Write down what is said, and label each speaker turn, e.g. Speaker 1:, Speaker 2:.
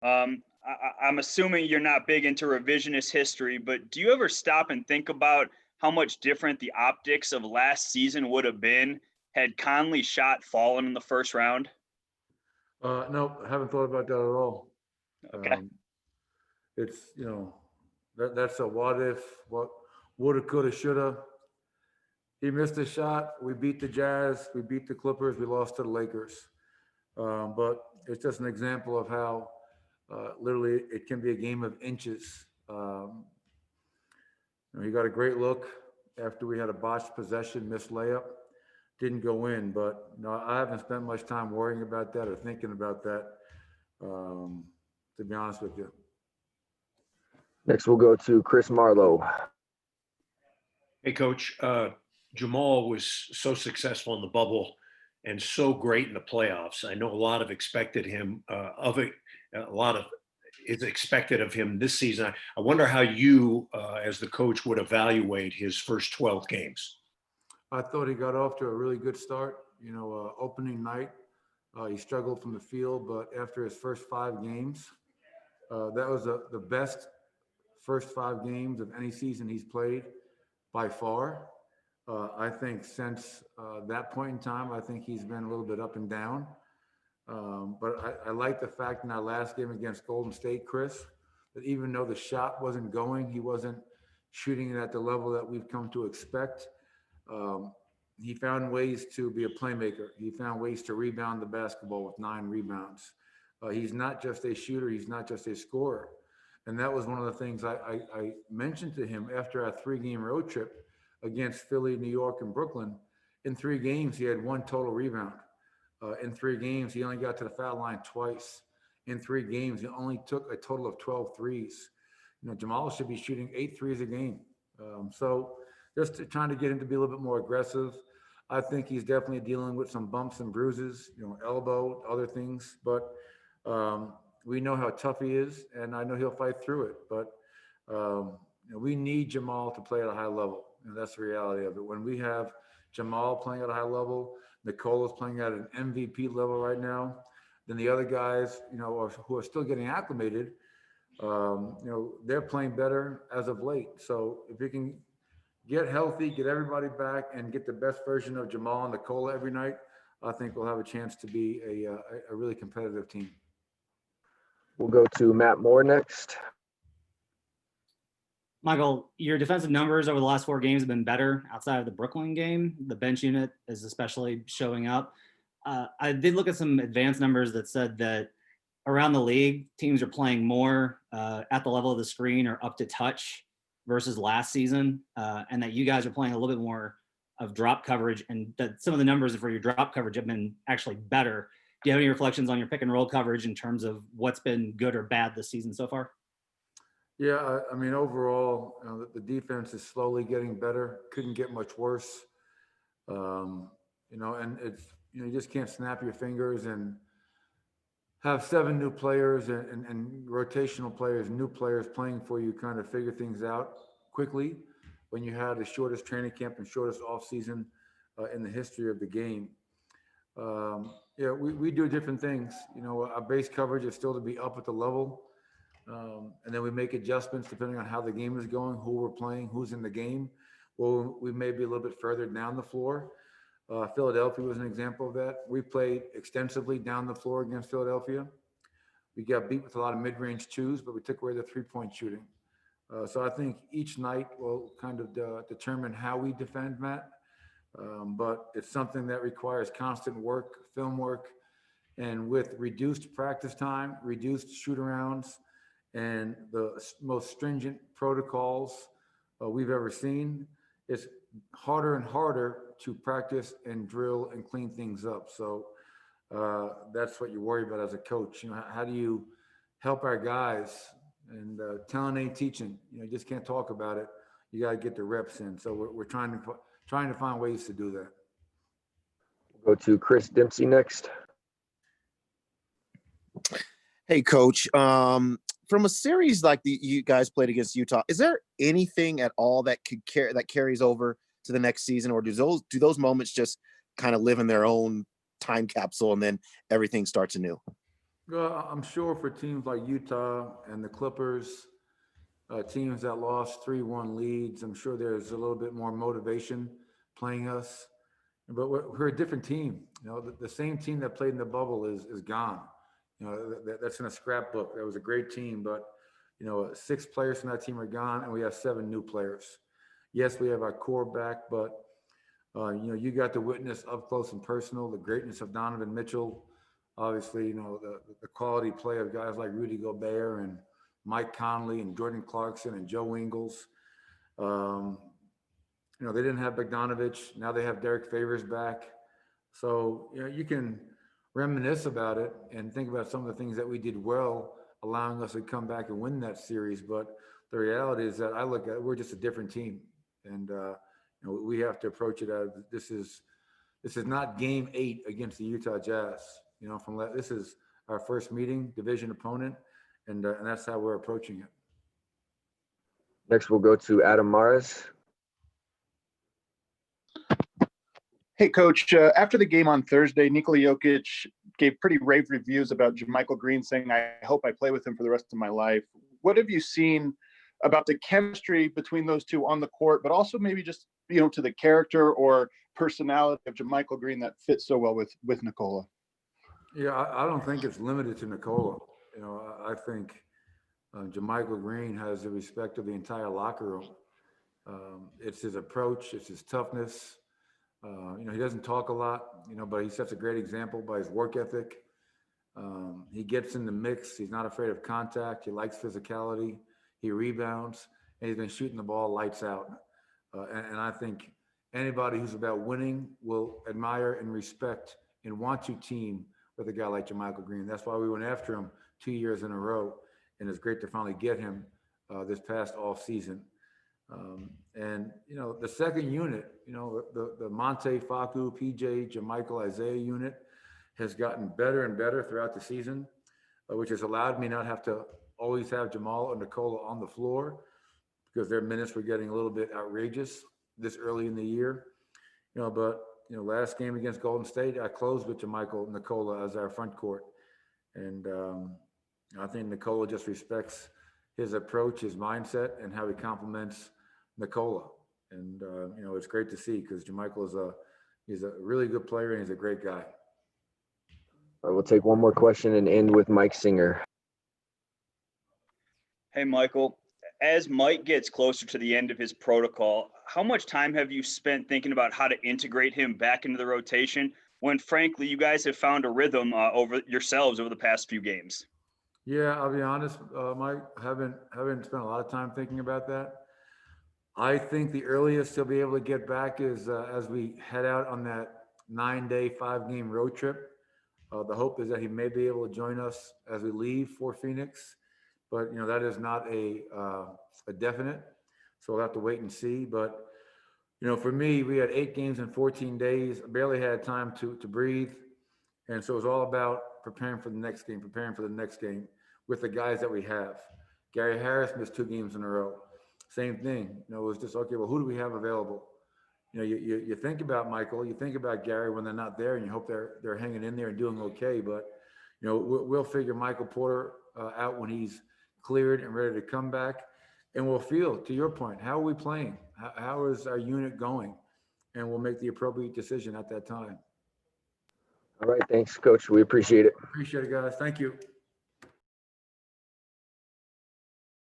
Speaker 1: I'm assuming you're not big into revisionist history, but do you ever stop and think about how much different the optics of last season would have been had Conley's shot fallen in the first round?
Speaker 2: No, I haven't thought about that at all.
Speaker 1: Okay.
Speaker 2: Um, it's that's a what if, what woulda, coulda, shoulda. He missed a shot. We beat the Jazz. We beat the Clippers. We lost to the Lakers. But it's just an example of how literally it can be a game of inches. He got a great look after we had a botched possession, missed layup, didn't go in. But no, I haven't spent much time worrying about that or thinking about that. Um, to be honest with you.
Speaker 3: Next, we'll go to Chris Marlowe.
Speaker 4: Hey, Coach. Jamal was so successful in the bubble and so great in the playoffs. I know a lot of expected him of it. A lot of is expected of him this season. I wonder how you, as the coach, would evaluate his first 12 games.
Speaker 2: I thought he got off to a really good start. Opening night, he struggled from the field, but after his first 5 games, that was the best first 5 games of any season he's played by far. I think since that point in time, I think he's been a little bit up and down. But I like the fact in our last game against Golden State, Chris, that even though the shot wasn't going, he wasn't shooting it at the level that we've come to expect. Um, he found ways to be a playmaker. He found ways to rebound the basketball with 9 rebounds. He's not just a shooter. He's not just a scorer. And that was one of the things I mentioned to him after our 3-game road trip against Philly, New York, and Brooklyn. In 3 games, he had 1 total rebound. In 3 games, he only got to the foul line twice. In 3 games, he only took a total of 12 threes. Jamal should be shooting 8 threes a game. So just trying to get him to be a little bit more aggressive. I think he's definitely dealing with some bumps and bruises, elbow, other things. But we know how tough he is, and I know he'll fight through it. But we need Jamal to play at a high level. That's the reality of it. When we have Jamal playing at a high level, Nikola's playing at an MVP level right now, then the other guys, who are still getting acclimated, they're playing better as of late. So if we can get healthy, get everybody back, and get the best version of Jamal and Nikola every night, I think we'll have a chance to be a really competitive team.
Speaker 3: We'll go to Matt Moore next.
Speaker 5: Michael, your defensive numbers over the last 4 games have been better outside of the Brooklyn game. The bench unit is especially showing up. I did look at some advanced numbers that said that around the league, teams are playing more at the level of the screen or up to touch versus last season, and that you guys are playing a little bit more of drop coverage, and that some of the numbers for your drop coverage have been actually better. Do you have any reflections on your pick and roll coverage in terms of what's been good or bad this season so far?
Speaker 2: Yeah, I mean, overall, the defense is slowly getting better. Couldn't get much worse. And it's, you just can't snap your fingers and have 7 new players and rotational players, new players playing for you, kind of figure things out quickly when you had the shortest training camp and shortest offseason in the history of the game. We do different things. Our base coverage is still to be up at the level. And then we make adjustments depending on how the game is going, who we're playing, who's in the game. Well, we may be a little bit further down the floor. Philadelphia was an example of that. We played extensively down the floor against Philadelphia. We got beat with a lot of mid-range twos, but we took away the three-point shooting. So I think each night will kind of determine how we defend, Matt. But it's something that requires constant work, film work, and with reduced practice time, reduced shoot-arounds, and the most stringent protocols we've ever seen, it's harder and harder to practice and drill and clean things up. So that's what you worry about as a coach. How do you help our guys? And talent ain't teaching. You just can't talk about it. You got to get the reps in. So we're trying to find ways to do that.
Speaker 3: We'll go to Chris Dempsey next.
Speaker 6: Hey, Coach. From a series like you guys played against Utah, is there anything at all that carries over to the next season, or do those moments just kind of live in their own time capsule and then everything starts anew?
Speaker 2: Well, I'm sure for teams like Utah and the Clippers, teams that lost 3-1 leads, I'm sure there's a little bit more motivation playing us. But we're a different team. You know, the same team that played in the bubble is gone. You know, that's in a scrapbook. That was a great team, but you know, 6 players from that team are gone, and we have 7 new players. Yes, we have our core back, but you know, you got to witness up close and personal the greatness of Donovan Mitchell. Obviously, you know, the quality play of guys like Rudy Gobert and Mike Conley and Jordan Clarkson and Joe Ingles. Um, you know, they didn't have Bogdanovich. Now they have Derek Favors back. So, you know, you can reminisce about it and think about some of the things that we did well, allowing us to come back and win that series. But the reality is that I look at it, we're just a different team. And, you know, we have to approach it as this is not game 8 against the Utah Jazz. You know, this is our first meeting, division opponent, and that's how we're approaching it.
Speaker 3: Next, we'll go to Adam Mares.
Speaker 7: Hey, Coach. After the game on Thursday, Nikola Jokic gave pretty rave reviews about JaMychal Green, saying, "I hope I play with him for the rest of my life." What have you seen about the chemistry between those two on the court, but also maybe just, you know, to the character or personality of JaMychal Green that fits so well with Nikola?
Speaker 2: Yeah, I don't think it's limited to Nikola. You know, I think JaMychal Green has the respect of the entire locker room. It's his approach, it's his toughness. You know, he doesn't talk a lot, you know, but he sets a great example by his work ethic. He gets in the mix. He's not afraid of contact. He likes physicality. He rebounds, and he's been shooting the ball lights out. And I think anybody who's about winning will admire and respect and want to team with a guy like JaMychal Green. That's why we went after him 2 years in a row, and it's great to finally get him this past off season. And you know, the second unit, you know, the Monte, Facu, PJ, JaMychal, Isaiah unit has gotten better and better throughout the season, which has allowed me not have to always have Jamal or Nikola on the floor because their minutes were getting a little bit outrageous this early in the year. You know, but you know, last game against Golden State, I closed with JaMychal and Nikola as our front court, and I think Nikola just respects his approach, his mindset, and how he complements Nikola. And you know, it's great to see because JaMychal he's a really good player and he's a great guy.
Speaker 3: All right, we'll take one more question and end with Mike Singer.
Speaker 1: Hey, Michael, as Mike gets closer to the end of his protocol, how much time have you spent thinking about how to integrate him back into the rotation when, frankly, you guys have found a rhythm over the past few games?
Speaker 2: Yeah, I'll be honest, Mike, haven't spent a lot of time thinking about that. I think the earliest he'll be able to get back is as we head out on that 9-day, 5-game road trip. The hope is that he may be able to join us as we leave for Phoenix, but you know, that is not a definite. So we'll have to wait and see. But you know, for me, we had 8 games in 14 days. I barely had time to breathe, and so it was all about preparing for the next game with the guys that we have. Gary Harris missed 2 games in a row. Same thing. You know, it was just okay. Well, who do we have available? You know, you think about Michael, you think about Gary when they're not there, and you hope they're hanging in there and doing okay. But you know, we'll figure Michael Porter out when he's cleared and ready to come back, and we'll feel, to your point, how are we playing? How is our unit going? And we'll make the appropriate decision at that time.
Speaker 3: All right, thanks, Coach. We appreciate it.
Speaker 2: Appreciate it, guys. Thank you.